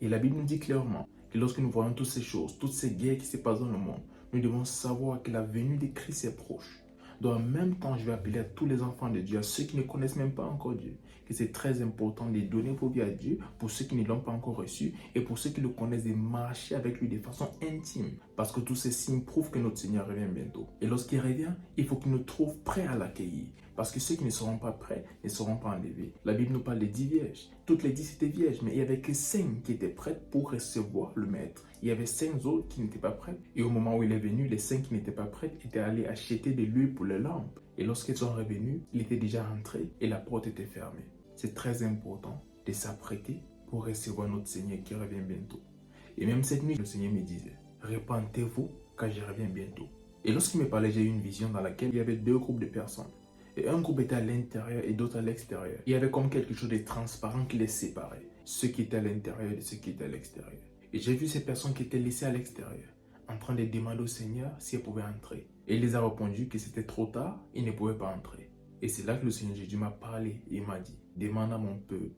Et la Bible nous dit clairement que lorsque nous voyons toutes ces choses, toutes ces guerres qui se passent dans le monde, nous devons savoir que la venue de Christ est proche. Donc en même temps, je vais appeler à tous les enfants de Dieu, à ceux qui ne connaissent même pas encore Dieu, que c'est très important de donner vos vies à Dieu pour ceux qui ne l'ont pas encore reçu et pour ceux qui le connaissent, de marcher avec lui de façon intime. Parce que tous ces signes prouvent que notre Seigneur revient bientôt. Et lorsqu'il revient, il faut qu'il nous trouve prêts à l'accueillir. Parce que ceux qui ne seront pas prêts ne seront pas enlevés. La Bible nous parle des 10 vierges. Toutes les 10 étaient vierges, mais il n'y avait que 5 qui étaient prêtes pour recevoir le maître. Il y avait 5 autres qui n'étaient pas prêtes. Et au moment où il est venu, les 5 qui n'étaient pas prêtes étaient allés acheter de l'huile pour les lampes. Et lorsqu'ils sont revenus, il était déjà entré et la porte était fermée. C'est très important de s'apprêter pour recevoir notre Seigneur qui revient bientôt. Et même cette nuit, le Seigneur me disait, repentez-vous car je reviens bientôt. Et lorsqu'il me parlait, j'ai eu une vision dans laquelle il y avait 2 groupes de personnes. Et un groupe était à l'intérieur et d'autres à l'extérieur. Il y avait comme quelque chose de transparent qui les séparait. Ceux qui étaient à l'intérieur et ceux qui étaient à l'extérieur. Et j'ai vu ces personnes qui étaient laissées à l'extérieur, en train de demander au Seigneur si elles pouvaient entrer. Et il les a répondu que c'était trop tard, ils ne pouvaient pas entrer. Et c'est là que le Seigneur Jésus m'a parlé et m'a dit, demande à mon peuple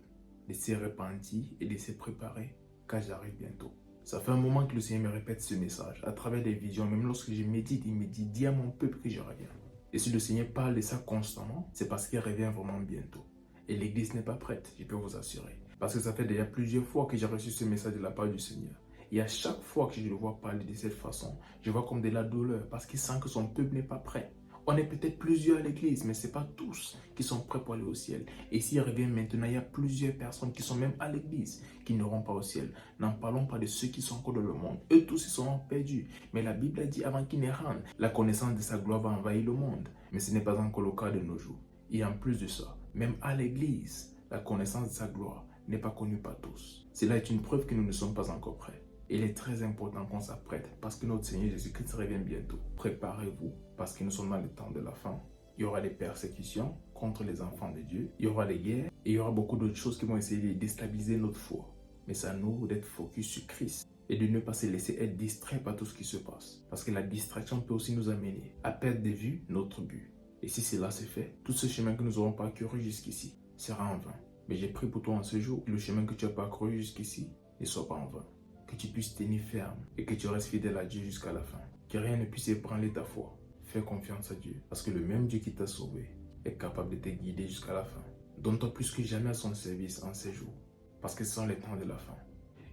de se repentir et de se préparer, car j'arrive bientôt. Ça fait un moment que le Seigneur me répète ce message, à travers des visions, même lorsque je médite, il me dit, dis à mon peuple que je reviens. Et si le Seigneur parle de ça constamment, c'est parce qu'il revient vraiment bientôt. Et l'église n'est pas prête, je peux vous assurer. Parce que ça fait déjà plusieurs fois que j'ai reçu ce message de la part du Seigneur. Et à chaque fois que je le vois parler de cette façon, je vois comme de la douleur parce qu'il sent que son peuple n'est pas prêt. On est peut-être plusieurs à l'église, mais ce n'est pas tous qui sont prêts pour aller au ciel. Et s'il revient maintenant, il y a plusieurs personnes qui sont même à l'église qui n'auront pas au ciel. N'en parlons pas de ceux qui sont encore dans le monde. Eux tous, ils seront perdus. Mais la Bible a dit avant qu'ils ne rentrent, la connaissance de sa gloire va envahir le monde. Mais ce n'est pas encore le cas de nos jours. Et en plus de ça, même à l'église, la connaissance de sa gloire n'est pas connue par tous. Cela est une preuve que nous ne sommes pas encore prêts. Il est très important qu'on s'apprête parce que notre Seigneur Jésus-Christ revient bientôt. Préparez-vous parce que nous sommes dans le temps de la fin. Il y aura des persécutions contre les enfants de Dieu. Il y aura des guerres et il y aura beaucoup d'autres choses qui vont essayer de déstabiliser notre foi. Mais c'est à nous d'être focus sur Christ et de ne pas se laisser être distrait par tout ce qui se passe. Parce que la distraction peut aussi nous amener à perdre de vue notre but. Et si cela se fait, tout ce chemin que nous aurons parcouru jusqu'ici sera en vain. Mais j'ai prié pour toi en ce jour que le chemin que tu as parcouru jusqu'ici ne soit pas en vain. Que tu puisses tenir ferme et que tu restes fidèle à Dieu jusqu'à la fin. Que rien ne puisse ébranler ta foi. Fais confiance à Dieu parce que le même Dieu qui t'a sauvé est capable de te guider jusqu'à la fin. Donne-toi plus que jamais à son service en ces jours parce que ce sont les temps de la fin.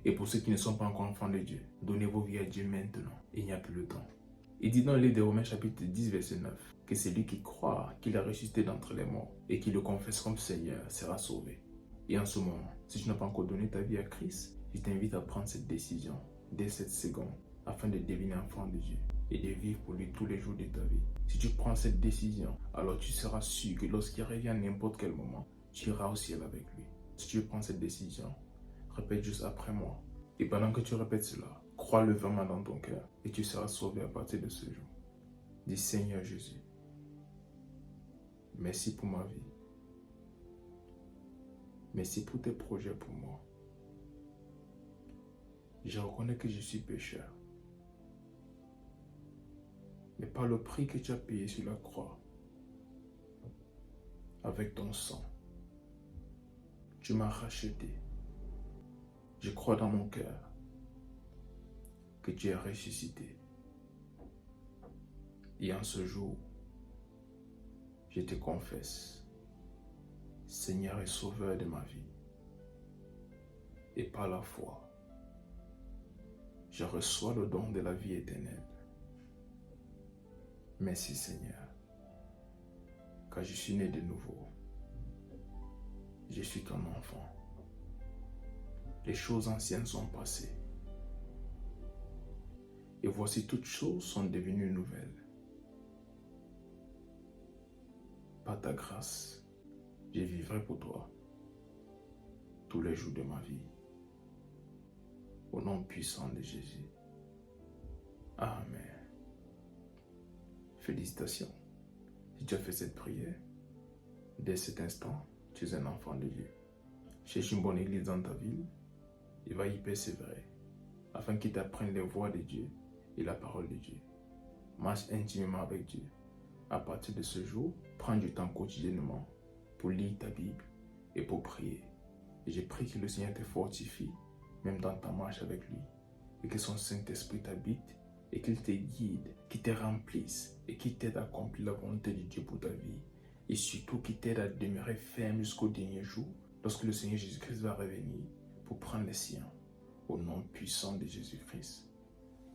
Et pour ceux qui ne sont pas encore enfants de Dieu, donnez vos vies à Dieu maintenant. Il n'y a plus le temps. Il dit dans le livre de Romains chapitre 10 verset 9 que celui qui croit qu'il a ressuscité d'entre les morts et qui le confesse comme Seigneur sera sauvé. Et en ce moment, si tu n'as pas encore donné ta vie à Christ, je t'invite à prendre cette décision dès cette seconde afin de devenir enfant de Dieu et de vivre pour lui tous les jours de ta vie. Si tu prends cette décision, alors tu seras sûr que lorsqu'il revient à n'importe quel moment, tu iras au ciel avec lui. Si tu prends cette décision, répète juste après moi. Et pendant que tu répètes cela, crois-le vraiment dans ton cœur et tu seras sauvé à partir de ce jour. Dis Seigneur Jésus, merci pour ma vie. Merci pour tes projets pour moi. Je reconnais que je suis pécheur. Mais par le prix que tu as payé sur la croix, avec ton sang, tu m'as racheté. Je crois dans mon cœur que tu es ressuscité. Et en ce jour, je te confesse, Seigneur et Sauveur de ma vie. Et par la foi, je reçois le don de la vie éternelle. Merci Seigneur, car je suis né de nouveau. Je suis ton enfant. Les choses anciennes sont passées. Et voici toutes choses sont devenues nouvelles. Par ta grâce, je vivrai pour toi tous les jours de ma vie. Au nom puissant de Jésus. Amen. Félicitations. Si tu as fait cette prière, dès cet instant, tu es un enfant de Dieu. Cherche une bonne église dans ta ville et va y persévérer afin qu'il t'apprenne les voies de Dieu et la parole de Dieu. Marche intimement avec Dieu. À partir de ce jour, prends du temps quotidiennement pour lire ta Bible et pour prier. Et je prie que le Seigneur te fortifie même dans ta marche avec lui, et que son Saint-Esprit t'habite et qu'il te guide, qu'il te remplisse et qu'il t'aide à accomplir la volonté de Dieu pour ta vie. Et surtout qu'il t'aide à demeurer ferme jusqu'au dernier jour, lorsque le Seigneur Jésus-Christ va revenir pour prendre les siens. Au nom puissant de Jésus-Christ.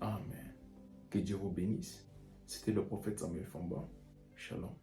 Amen. Que Dieu vous bénisse. C'était le prophète Samuel Famba. Shalom.